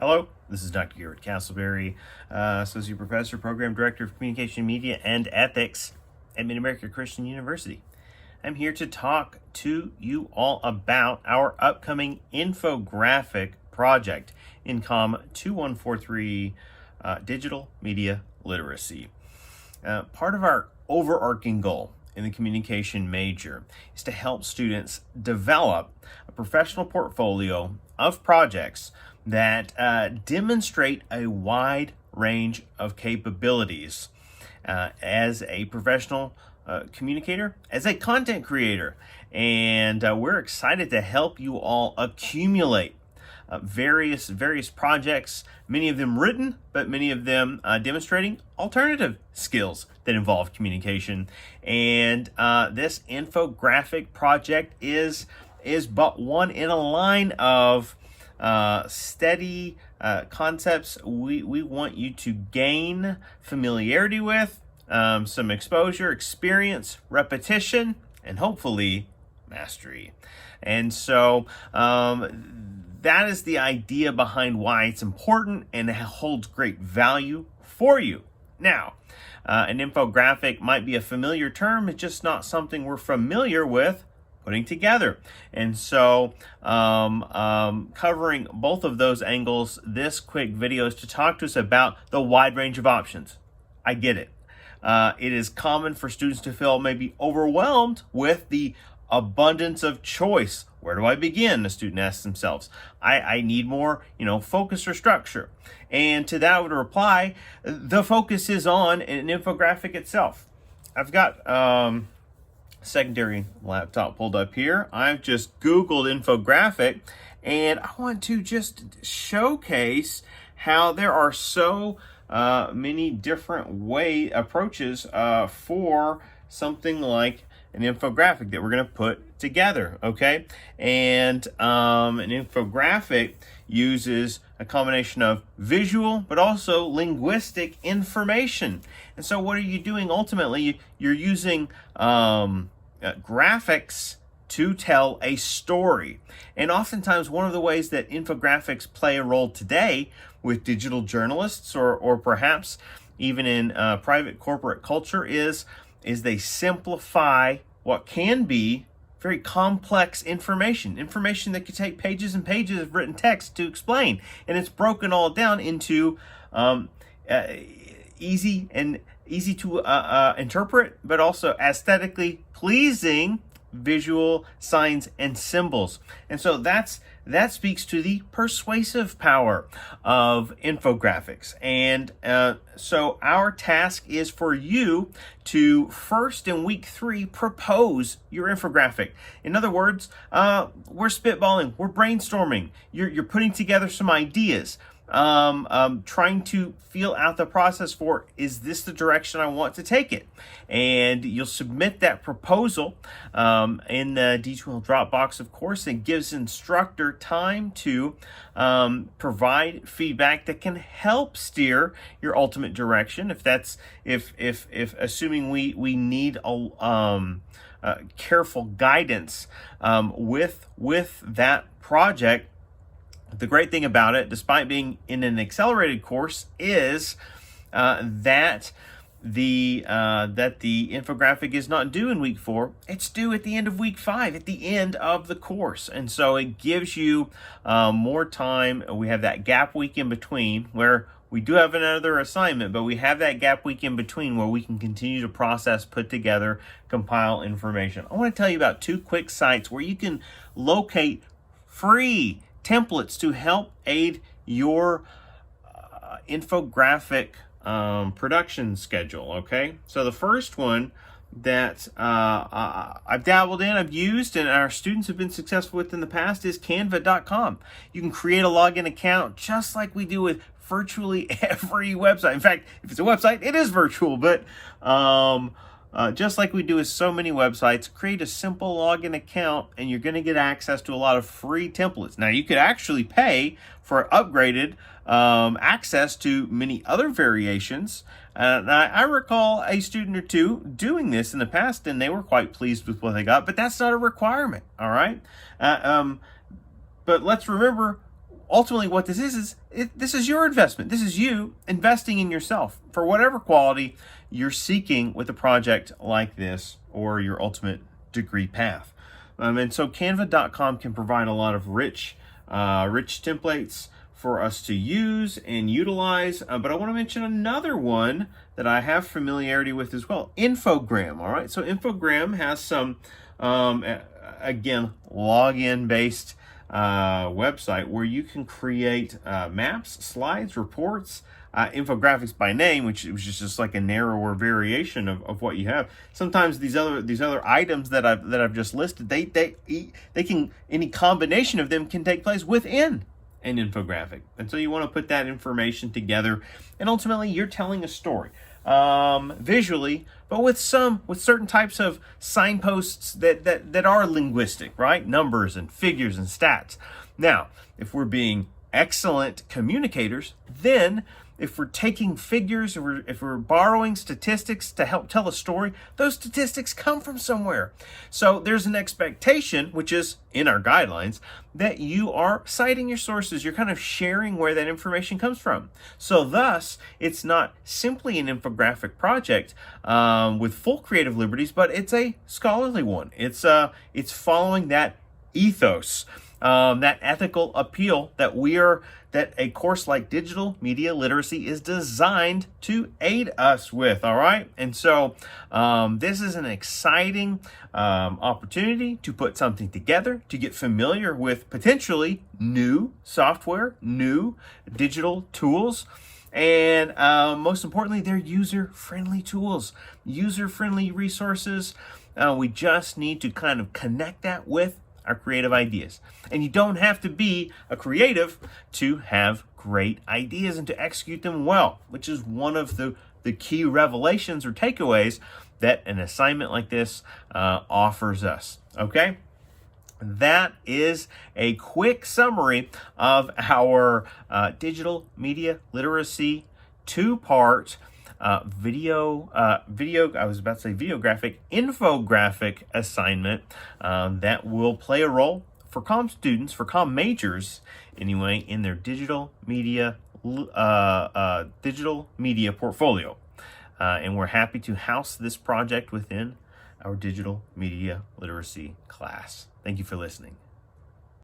Hello, this is Dr. Garret Castleberry, Associate Professor, Program Director of Communication, Media, and Ethics at Mid-America Christian University. I'm here to talk to you all about our upcoming infographic project, INCOM 2143, Digital Media Literacy. Part of our overarching goal in the communication major is to help students develop a professional portfolio of projects that demonstrate a wide range of capabilities as a professional communicator, as a content creator. And we're excited to help you all accumulate various projects, many of them written, but many of them demonstrating alternative skills that involve communication. And this infographic project is but one in a line of steady concepts we want you to gain familiarity with, some exposure, experience, repetition, and hopefully mastery. And so that is the idea behind why it's important and it holds great value for you. Now, an infographic might be a familiar term, it's just not something we're familiar with putting together. And so covering both of those angles, this quick video is to talk to us about the wide range of options. I get it. It is common for students to feel maybe overwhelmed with the abundance of choice. Where do I begin? The student asks themselves. I need more, focus or structure. And to that I would reply, the focus is on an infographic itself. I've got secondary laptop pulled up here. I've just Googled infographic, and I want to just showcase how there are so many different approaches for something like an infographic that we're going to put together, okay? And an infographic uses a combination of visual but also linguistic information. And so what are you doing ultimately? You're using graphics to tell a story. And oftentimes one of the ways that infographics play a role today with digital journalists or perhaps even in private corporate culture is they simplify what can be very complex information that could take pages and pages of written text to explain. And it's broken all down into easy to interpret, but also aesthetically pleasing visual signs and symbols. And so that speaks to the persuasive power of infographics. And so our task is for you to first in week 3 propose your infographic. In other words, we're spitballing, we're brainstorming, you're putting together some ideas. Trying to feel out the process for, is this the direction I want to take it? And you'll submit that proposal in the D2L Dropbox, of course, and gives instructor time to provide feedback that can help steer your ultimate direction. If assuming we need careful guidance with that project. The great thing about it, despite being in an accelerated course, is that the infographic is not due in week 4. It's due at the end of week 5, at the end of the course. And so it gives you more time. We have that gap week in between where we do have another assignment, but we have that gap week in between where we can continue to process, put together, compile information. I want to tell you about 2 quick sites where you can locate free templates to help aid your infographic production schedule, okay? So the first one that I've dabbled in, I've used, and our students have been successful with in the past is canva.com. You can create a login account just like we do with virtually every website. In fact, if it's a website, it is virtual, but just like we do with so many websites, create a simple login account and you're going to get access to a lot of free templates. Now, you could actually pay for upgraded access to many other variations. I recall a student or two doing this in the past, and they were quite pleased with what they got, but that's not a requirement, all right? But let's remember, ultimately what this is this is your investment. This is you investing in yourself for whatever quality you're seeking with a project like this or your ultimate degree path. And so Canva.com can provide a lot of rich templates for us to use and utilize. But I want to mention another one that I have familiarity with as well, Infogram. All right, so Infogram has some, again, login based website where you can create maps, slides, reports, infographics by name, which is just like a narrower variation of what you have. Sometimes these other items that I've just listed, they can, any combination of them can take place within an infographic, and so you want to put that information together, and ultimately you're telling a story visually, but with certain types of signposts that are linguistic, right? Numbers and figures and stats. Now, if we're being excellent communicators, then if we're taking figures, if we're borrowing statistics to help tell a story, those statistics come from somewhere. So there's an expectation, which is in our guidelines, that you are citing your sources. You're kind of sharing where that information comes from. So thus, it's not simply an infographic project with full creative liberties, but it's a scholarly one. It's following that ethos, that ethical appeal that a course like digital media literacy is designed to aid us with, all right? And so this is an exciting opportunity to put something together, to get familiar with potentially new software, new digital tools, and most importantly, they're user-friendly tools, user-friendly resources. We just need to kind of connect that with our creative ideas. And you don't have to be a creative to have great ideas and to execute them well, which is one of the key revelations or takeaways that an assignment like this offers us. Okay? That is a quick summary of our digital media literacy two-part videographic, infographic assignment that will play a role for comm students, for comm majors anyway, in their digital media portfolio. And we're happy to house this project within our digital media literacy class. Thank you for listening.